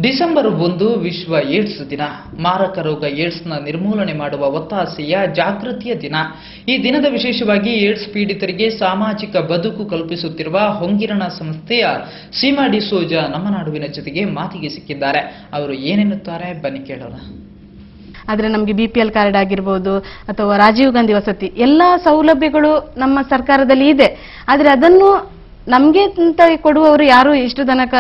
December 1 ವಿಶ್ವ AIDS ದಿನ. ಮಾರಕ ರೋಗ ಏಡ್ಸ್ನ ನಿರ್ಮೂಲನೆ ಮಾಡುವ ಒತ್ತಾಸೆಯ ಜಾಗೃತಿಯ ದಿನ. ಈ ದಿನದ ವಿಶೇಷವಾಗಿ ಏಡ್ಸ್ ಪೀಡಿತರಿಗೆ ಸಾಮಾಜಿಕ ಬದುಕು ಕಲ್ಪಿಸುತ್ತಿರುವ ಹೊಂಗಿರಣ ಸಂಸ್ಥೆಯ ಸೀಮಾ ಡಿಸೋಜ ನಮ್ಮ ನಾಡುವಿನ ಜೊತೆಗೆ ಮಾತಿಗೆ ಸಿಕ್ಕಿದ್ದಾರೆ. ಅವರು ಏನೆನ್ನುತ್ತಾರೆ ಬನ್ನಿ ಕೇಳೋಣ. ಆದರೆ ನಮಗೆ BPL ಕಾರ್ಡ್ ಆಗಿರ್ಬೋದು ಅಥವಾ ರಾಜೀವ್ ಗಾಂಧಿ ವಸತಿ ಎಲ್ಲ ಸೌಲಭ್ಯಗಳು ನಮ್ಮ ಸರ್ಕಾರದಲ್ಲಿ ಇದೆ. ಆದರೆ ಅದನ್ನು ನಮಗೆ ಅಂತ ಕೊಡುವವರು ಯಾರು ಇಷ್ಟು ತನಕ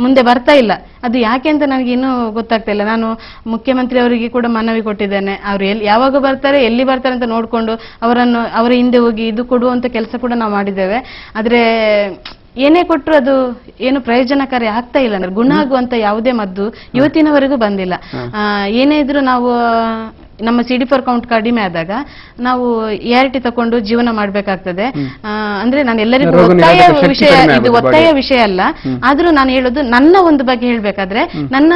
ಮುಂದೆ ಬರ್ತಾ ಇಲ್ಲ. ಅದು ಯಾಕೆ ಅಂತ ನನಗೆ ಇನ್ನೂ ಗೊತ್ತಾಗ್ತಾ ಇಲ್ಲ. ನಾನು ಮುಖ್ಯಮಂತ್ರಿ ಅವರಿಗೆ ಕೂಡ ಮನವಿ ಕೊಟ್ಟಿದ್ದೇನೆ. ಅವರು ಯಾವಾಗ ಬರ್ತಾರೆ, ಎಲ್ಲಿ ಬರ್ತಾರೆ ಅಂತ ನೋಡಿಕೊಂಡು ಅವರ ಹಿಂದೆ ಹೋಗಿ ಇದು ಕೊಡುವಂತ ಕೆಲಸ ಕೂಡ ನಾವು ಮಾಡಿದ್ದೇವೆ. ಆದರೆ ಏನೇ ಕೊಟ್ಟರು ಅದು ಏನು ಪ್ರಯೋಜನಕಾರಿ ಆಗ್ತಾ ಇಲ್ಲ. ಅಂದ್ರೆ ಗುಣ ಆಗುವಂತ ಯಾವುದೇ ಮದ್ದು ಇವತ್ತಿನವರೆಗೂ ಬಂದಿಲ್ಲ. ಏನೇ ಇದ್ರೂ ನಾವು ನಮ್ಮ CD4 ಕೌಂಟ್ ಕಡಿಮೆ ಆದಾಗ ನಾವು ART ತಕೊಂಡು ಜೀವನ ಮಾಡಬೇಕಾಗ್ತದೆ. ಅಂದ್ರೆ ನಾನು ಎಲ್ಲರಿಗೂ ಒತ್ತಾಯ ವಿಷಯ ಅಲ್ಲ. ಆದ್ರೂ ನಾನು ಹೇಳೋದು ನನ್ನ ಒಂದು ಬಗ್ಗೆ ಹೇಳ್ಬೇಕಾದ್ರೆ, ನನ್ನ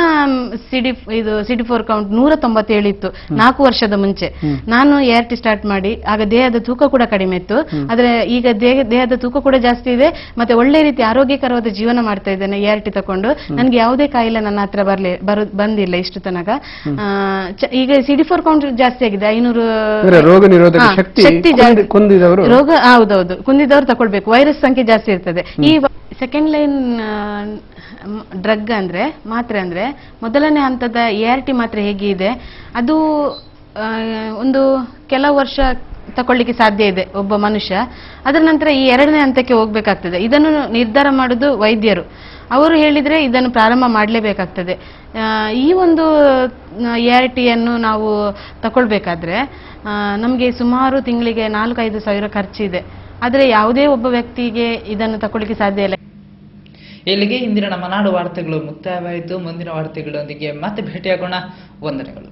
CD4 ಕೌಂಟ್ 197 ಇತ್ತು 4 ವರ್ಷದ ಮುಂಚೆ. ನಾನು ART ಸ್ಟಾರ್ಟ್ ಮಾಡಿ ಆಗ ದೇಹದ ತೂಕ ಕೂಡ ಕಡಿಮೆ ಇತ್ತು. ಆದ್ರೆ ಈಗ ದೇಹದ ತೂಕ ಕೂಡ ಜಾಸ್ತಿ ಇದೆ, ಮತ್ತೆ ಒಳ್ಳೆ ರೀತಿ ಆರೋಗ್ಯಕರವಾದ ಜೀವನ ಮಾಡ್ತಾ ಇದ್ದೇನೆ ART ತಕೊಂಡು. ನನ್ಗೆ ಯಾವುದೇ ಕಾಯಿಲೆ ನನ್ನ ಹತ್ರ ಬಂದಿಲ್ಲ ಇಷ್ಟು ತನಕ. ಈಗ CD4 ಕೌಂಟ್ ಜಾಸ್ತಿ ಆಗಿದೆ. 500 ರೋಗ ನಿರೋಧಕ ಶಕ್ತಿ ರೋಗ ಹೌದೌದು ಕುಂದಿದವರು ತಗೊಳ್ಬೇಕು. ವೈರಸ್ ಸಂಖ್ಯೆ ಜಾಸ್ತಿ ಇರ್ತದೆ. ಈ ಸೆಕೆಂಡ್ ಲೈನ್ ಡ್ರಗ್ ಅಂದ್ರೆ ಮಾತ್ರೆ ಅಂದ್ರೆ ಮೊದಲನೇ ಹಂತದ ART ಮಾತ್ರೆ ಹೇಗೆ ಇದೆ, ಅದು ಒಂದು ಕೆಲವು ವರ್ಷ ತಕೊಳ್ಳಿಕ್ಕೆ ಸಾಧ್ಯ ಇದೆ ಒಬ್ಬ ಮನುಷ್ಯ. ಅದರ ನಂತರ ಈ 2ನೇ ಹಂತಕ್ಕೆ ಹೋಗ್ಬೇಕಾಗ್ತದೆ. ಇದನ್ನು ನಿರ್ಧಾರ ಮಾಡುದು ವೈದ್ಯರು. ಅವರು ಹೇಳಿದ್ರೆ ಇದನ್ನು ಪ್ರಾರಂಭ ಮಾಡಲೇಬೇಕಾಗ್ತದೆ. ಈ ಒಂದು ART ಯನ್ನು ನಾವು ತಗೊಳ್ಬೇಕಾದ್ರೆ ನಮಗೆ ಸುಮಾರು ತಿಂಗಳಿಗೆ 4-5 ಸಾವಿರ ಖರ್ಚಿದೆ. ಆದರೆ ಯಾವುದೇ ಒಬ್ಬ ವ್ಯಕ್ತಿಗೆ ಇದನ್ನು ತಗೊಳ್ಳಿಕ್ಕೆ ಸಾಧ್ಯ ಇಲ್ಲ. ಇಲ್ಲಿಗೆ ಇಂದಿನ ನಮ್ಮ ನಾಡು ವಾರ್ತೆಗಳು ಮುಕ್ತಾಯವಾಯಿತು. ಮುಂದಿನ ವಾರ್ತೆಗಳೊಂದಿಗೆ ಮತ್ತೆ ಭೇಟಿಯಾಗೋಣ. ವಂದನೆಗಳು.